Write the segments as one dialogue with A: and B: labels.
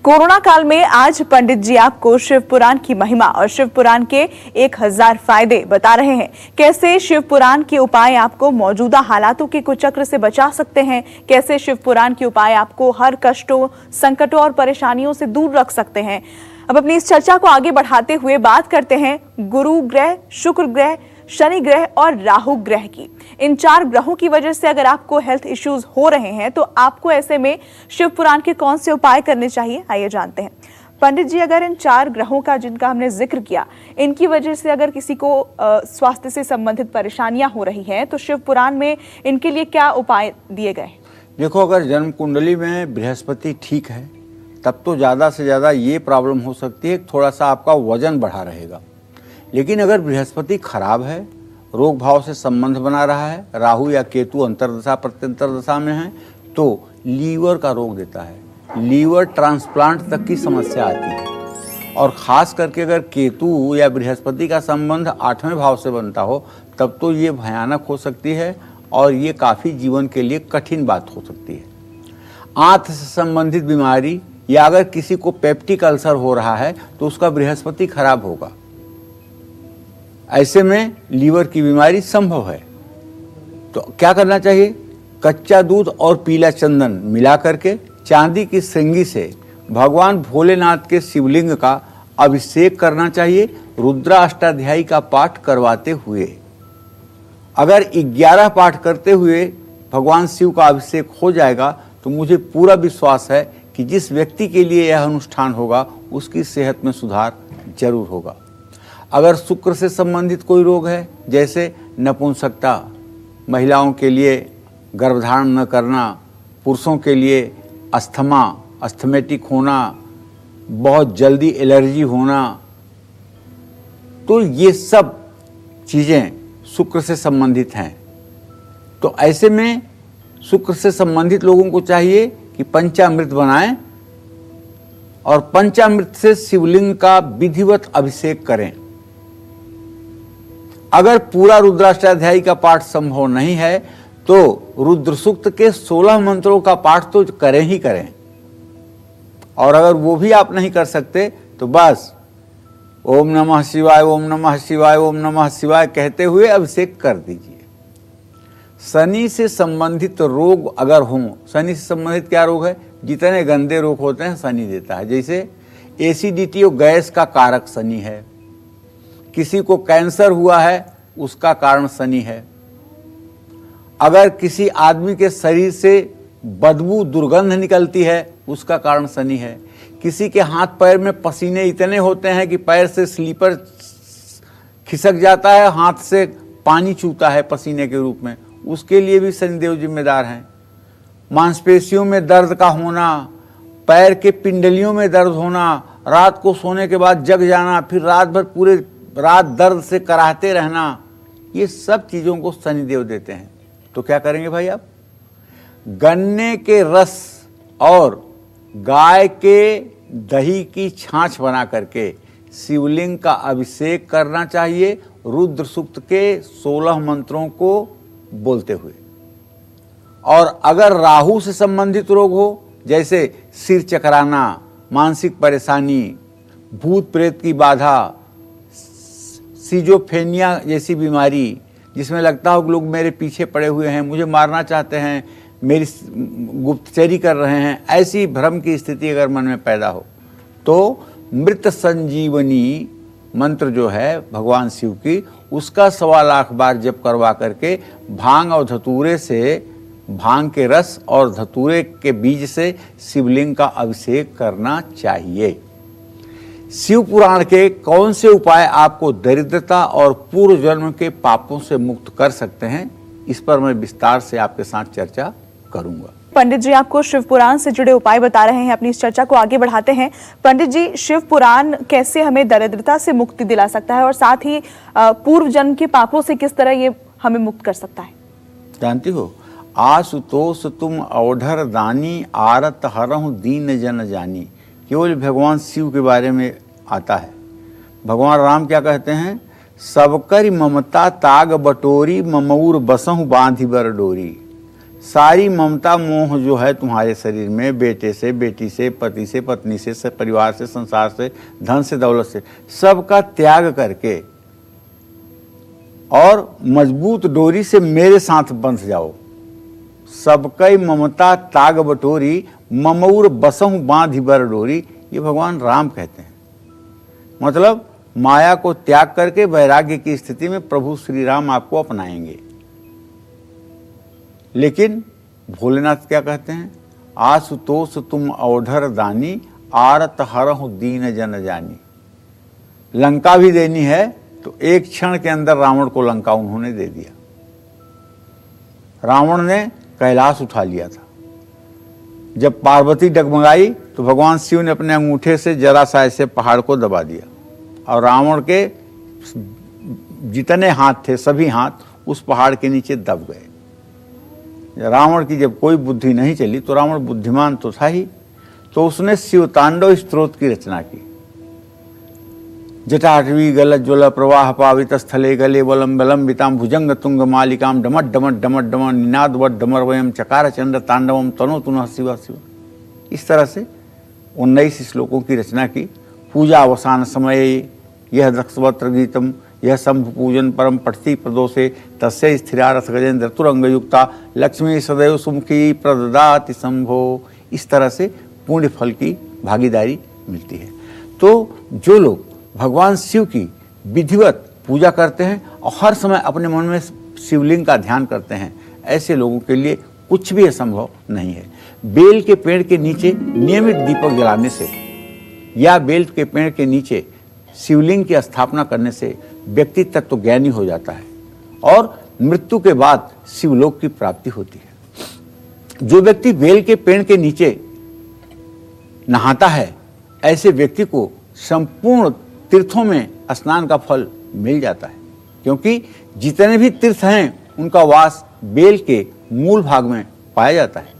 A: Corona काल में आज पंडित जी आपको शिव पुराण की महिमा और शिव पुराण के 1000 फायदे बता रहे हैं। कैसे शिव पुराण के उपाय आपको मौजूदा हालातों के कुचक्र से बचा सकते हैं, कैसे शिव पुराण के उपाय आपको हर कष्टों, संकटों और परेशानियों से दूर रख सकते हैं। अब अपनी इस चर्चा को आगे बढ़ाते हुए बात करते हैं गुरु ग्रह, शुक्र ग्रह, शनि ग्रह और राहु ग्रह की। इन 4 ग्रहों की वजह से अगर आपको हेल्थ इश्यूज हो रहे हैं तो आपको ऐसे में शिव पुराण के कौन से उपाय करने चाहिए, आइए जानते हैं। पंडित जी, अगर इन 4 ग्रहों का जिनका हमने जिक्र किया, इनकी वजह से अगर किसी को स्वास्थ्य से संबंधित परेशानियां हो रही हैं तो शिव पुराण में इनके लिए क्या उपाय दिए गए?
B: देखो, अगर जन्म कुंडली में बृहस्पति ठीक है तब तो ज़्यादा से ज़्यादा ये प्रॉब्लम हो सकती है, थोड़ा सा आपका वजन बढ़ा रहेगा। लेकिन अगर बृहस्पति खराब है, रोग भाव से संबंध बना रहा है, राहु या केतु अंतर्दशा प्रत्यंतर दशा में है, तो लीवर का रोग देता है। लीवर ट्रांसप्लांट तक की समस्या आती है। और ख़ास करके अगर केतु या बृहस्पति का संबंध 8वें भाव से बनता हो तब तो ये भयानक हो सकती है और ये काफ़ी जीवन के लिए कठिन बात हो सकती है। आंत से संबंधित बीमारी या अगर किसी को पेप्टिक अल्सर हो रहा है तो उसका बृहस्पति खराब होगा। ऐसे में लीवर की बीमारी संभव है। तो क्या करना चाहिए? कच्चा दूध और पीला चंदन मिला करके चांदी की श्रृंगी से भगवान भोलेनाथ के शिवलिंग का अभिषेक करना चाहिए, रुद्राष्टाध्यायी का पाठ करवाते हुए। अगर 11 पाठ करते हुए भगवान शिव का अभिषेक हो जाएगा तो मुझे पूरा विश्वास है कि जिस व्यक्ति के लिए यह अनुष्ठान होगा उसकी सेहत में सुधार जरूर होगा। अगर शुक्र से संबंधित कोई रोग है, जैसे नपुंसकता, महिलाओं के लिए गर्भधारण न करना, पुरुषों के लिए अस्थमा, अस्थमेटिक होना, बहुत जल्दी एलर्जी होना, तो ये सब चीज़ें शुक्र से संबंधित हैं। तो ऐसे में शुक्र से संबंधित लोगों को चाहिए कि पंचामृत बनाएं और पंचामृत से शिवलिंग का विधिवत अभिषेक करें। अगर पूरा रुद्राष्टाध्यायी का पाठ संभव नहीं है तो रुद्र सूक्त के 16 मंत्रों का पाठ तो करें ही करें। और अगर वो भी आप नहीं कर सकते तो बस ओम नमः शिवाय, ओम नमः शिवाय, ओम नमः शिवाय कहते हुए अभिषेक कर दीजिए। शनि से संबंधित रोग अगर हों, शनि से संबंधित क्या रोग है? जितने गंदे रोग होते हैं शनि देता है। जैसे एसिडिटी और गैस का कारक शनि है, किसी को कैंसर हुआ है उसका कारण शनि है, अगर किसी आदमी के शरीर से बदबू दुर्गंध निकलती है उसका कारण शनि है, किसी के हाथ पैर में पसीने इतने होते हैं कि पैर से स्लीपर खिसक जाता है, हाथ से पानी चूता है पसीने के रूप में, उसके लिए भी शनिदेव जिम्मेदार हैं। मांसपेशियों में दर्द का होना, पैर के पिंडलियों में दर्द होना, रात को सोने के बाद जग जाना, फिर रात भर पूरे रात दर्द से कराहते रहना, ये सब चीज़ों को शनिदेव देते हैं। तो क्या करेंगे भाई आप? गन्ने के रस और गाय के दही की छाछ बना करके शिवलिंग का अभिषेक करना चाहिए, रुद्र सूक्त के 16 मंत्रों को बोलते हुए। और अगर राहु से संबंधित रोग हो, जैसे सिर चकराना, मानसिक परेशानी, भूत प्रेत की बाधा, सिजोफ्रेनिया जैसी बीमारी, जिसमें लगता हो कि लोग मेरे पीछे पड़े हुए हैं, मुझे मारना चाहते हैं, मेरी गुप्तचरी कर रहे हैं, ऐसी भ्रम की स्थिति अगर मन में पैदा हो तो मृत संजीवनी मंत्र जो है भगवान शिव की, उसका 1.25 लाख बार जप करवा करके भांग और धतूरे से, भांग के रस और धतूरे के बीज से शिवलिंग का अभिषेक करना चाहिए। शिव पुराण के कौन से उपाय आपको दरिद्रता और पूर्व जन्म के पापों से मुक्त कर सकते हैं, इस पर मैं विस्तार से आपके साथ चर्चा करूंगा।
A: पंडित जी आपको शिव पुराण से जुड़े उपाय बता रहे हैं। अपनी इस चर्चा को आगे बढ़ाते हैं। पंडित जी, शिव पुराण कैसे हमें दरिद्रता से मुक्ति दिला सकता है और साथ ही पूर्व जन्म के पापों से किस तरह ये हमें मुक्त कर सकता है?
B: जानती हो, आशुतोष तुम औढ़र दानी, आरत हरहु दीन जन जानी, केवल भगवान शिव के बारे में आता है। भगवान राम क्या कहते हैं? सबकर ममता ताग बटोरी, ममऊर बसहु बांधी बर डोरी। सारी ममता मोह जो है तुम्हारे शरीर में, बेटे से, बेटी से, पति से, पत्नी से, परिवार से, संसार से, धन से, दौलत से, सबका त्याग करके और मजबूत डोरी से मेरे साथ बंध जाओ। सबकई ममता ताग बटोरी, ममऊर बसहु बांधि बर डोरी, ये भगवान राम कहते हैं। मतलब माया को त्याग करके वैराग्य की स्थिति में प्रभु श्री राम आपको अपनाएंगे। लेकिन भोलेनाथ क्या कहते हैं? आशुतोष तुम अवधर दानी, आरत हरहु दीन जन जानी। लंका भी देनी है तो एक क्षण के अंदर रावण को लंका उन्होंने दे दिया। रावण ने कैलाश उठा लिया था। जब पार्वती डगमगाई तो भगवान शिव ने अपने अंगूठे से जरा सा ऐसे पहाड़ को दबा दिया और रावण के जितने हाथ थे सभी हाथ उस पहाड़ के नीचे दब गए। रावण की जब कोई बुद्धि नहीं चली तो रावण बुद्धिमान तो था ही, तो उसने शिवतांडव स्तोत्र की रचना की। जटाटवी गलत ज्वल प्रवाह पावित स्थले गले वलम विलंबिताम भुजंग तुंग मालिकाम डमट डमट डमट डमट निनाद वट डमर वयम चकार चंद्र तांडवम तनो तुनः शिव शिव। इस तरह से 19 श्लोकों की रचना की। पूजा अवसान समय यह दक्षवत्र गीतम, यह शंभु पूजन परम पठती प्रदोषे, तस्य स्थिरा रथ गजेंद्र तुरंग युक्ता, लक्ष्मी सदैव सुमुखी प्रददाति शंभो। इस तरह से पुण्य फल की भागीदारी मिलती है। तो जो लोग भगवान शिव की विधिवत पूजा करते हैं और हर समय अपने मन में शिवलिंग का ध्यान करते हैं, ऐसे लोगों के लिए कुछ भी असंभव नहीं है। बेल के पेड़ के नीचे नियमित दीपक जलाने से या बेल के पेड़ के नीचे शिवलिंग की स्थापना करने से व्यक्ति तत्व ज्ञानी हो जाता है और मृत्यु के बाद शिवलोक की प्राप्ति होती है। जो व्यक्ति बेल के पेड़ के नीचे नहाता है, ऐसे व्यक्ति को संपूर्ण तीर्थों में स्नान का फल मिल जाता है, क्योंकि जितने भी तीर्थ हैं उनका वास बेल के मूल भाग में पाया जाता है।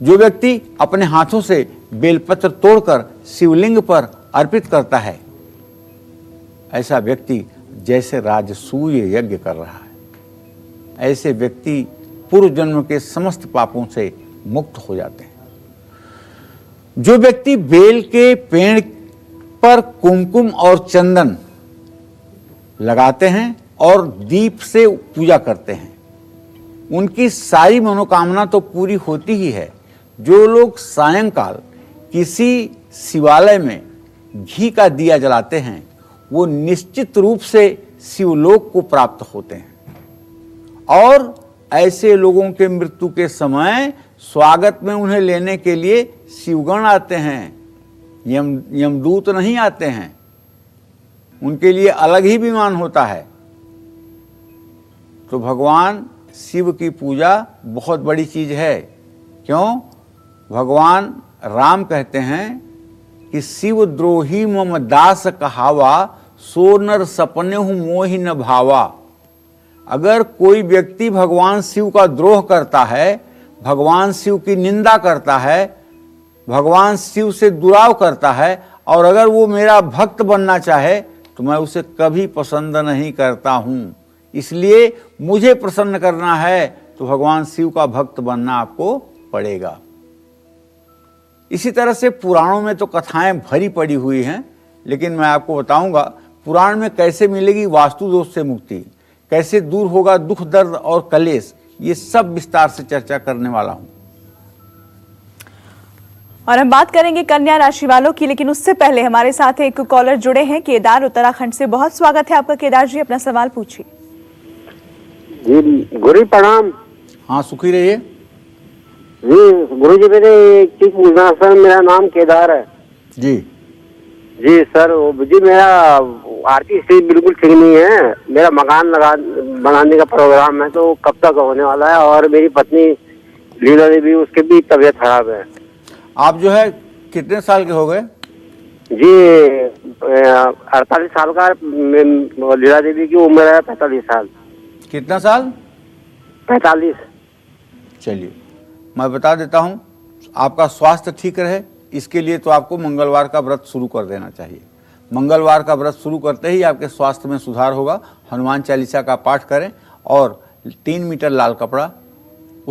B: जो व्यक्ति अपने हाथों से बेलपत्र तोड़कर शिवलिंग पर अर्पित करता है, ऐसा व्यक्ति जैसे राजसूय यज्ञ कर रहा है। ऐसे व्यक्ति पूर्व जन्म के समस्त पापों से मुक्त हो जाते हैं। जो व्यक्ति बेल के पेड़ पर कुमकुम और चंदन लगाते हैं और दीप से पूजा करते हैं, उनकी सारी मनोकामना तो पूरी होती ही है। जो लोग सायंकाल किसी शिवालय में घी का दिया जलाते हैं, वो निश्चित रूप से शिवलोक को प्राप्त होते हैं। और ऐसे लोगों के मृत्यु के समय स्वागत में उन्हें लेने के लिए शिवगण आते हैं, यमदूत नहीं आते हैं। उनके लिए अलग ही विमान होता है। तो भगवान शिव की पूजा बहुत बड़ी चीज है। क्यों? भगवान राम कहते हैं कि शिव द्रोही मम दास कहावा, सो नर सपने हूं मोहि न भावा। अगर कोई व्यक्ति भगवान शिव का द्रोह करता है, भगवान शिव की निंदा करता है, भगवान शिव से दुराव करता है और अगर वो मेरा भक्त बनना चाहे तो मैं उसे कभी पसंद नहीं करता हूं। इसलिए मुझे प्रसन्न करना है तो भगवान शिव का भक्त बनना आपको पड़ेगा। इसी तरह से पुराणों में तो कथाएं भरी पड़ी हुई हैं, लेकिन मैं आपको बताऊंगा पुराण में कैसे मिलेगी वास्तु दोष से मुक्ति, कैसे दूर होगा दुख दर्द और कलेश, ये सब विस्तार से चर्चा करने वाला हूं।
A: और हम बात करेंगे कन्या राशि वालों की, लेकिन उससे पहले हमारे साथ एक कॉलर जुड़े हैं केदार उत्तराखंड से। बहुत स्वागत है आपका केदार जी, अपना सवाल पूछिए।
C: जी गुरु प्रणाम।
B: हाँ, सुखी रहिए
C: जी। गुरु जी मेरे एक चीज पूछना सर, मेरा नाम केदार है
B: जी।
C: जी सर, जी मेरा आर्थिक स्थिति बिल्कुल ठीक नहीं है। मेरा मकान बनाने का प्रोग्राम है तो कब तक होने वाला है, और मेरी पत्नी लीला देवी, उसकी भी तबीयत खराब है।
B: आप जो है कितने साल के हो गए?
C: जी 48 साल का। लीला देवी की उम्र है 45 साल।
B: कितना साल?
C: 45।
B: चलिए मैं बता देता हूं, आपका स्वास्थ्य ठीक रहे इसके लिए तो आपको मंगलवार का व्रत शुरू कर देना चाहिए। मंगलवार का व्रत शुरू करते ही आपके स्वास्थ्य में सुधार होगा। हनुमान चालीसा का पाठ करें और 3 मीटर लाल कपड़ा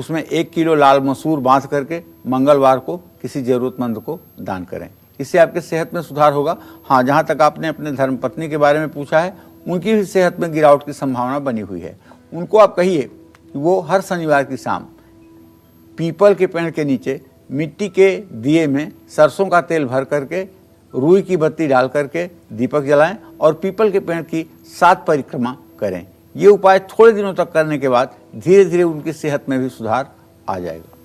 B: उसमें 1 किलो लाल मसूर बांध करके मंगलवार को किसी जरूरतमंद को दान करें। इससे आपके सेहत में सुधार होगा। हाँ, जहाँ तक आपने अपने धर्मपत्नी के बारे में पूछा है, उनकी भी सेहत में गिरावट की संभावना बनी हुई है। उनको आप कहिए कि वो हर शनिवार की शाम पीपल के पेड़ के नीचे मिट्टी के दिए में सरसों का तेल भर करके रुई की बत्ती डाल करके दीपक जलाएं और पीपल के पेड़ की 7 परिक्रमा करें। ये उपाय थोड़े दिनों तक करने के बाद धीरे धीरे उनकी सेहत में भी सुधार आ जाएगा।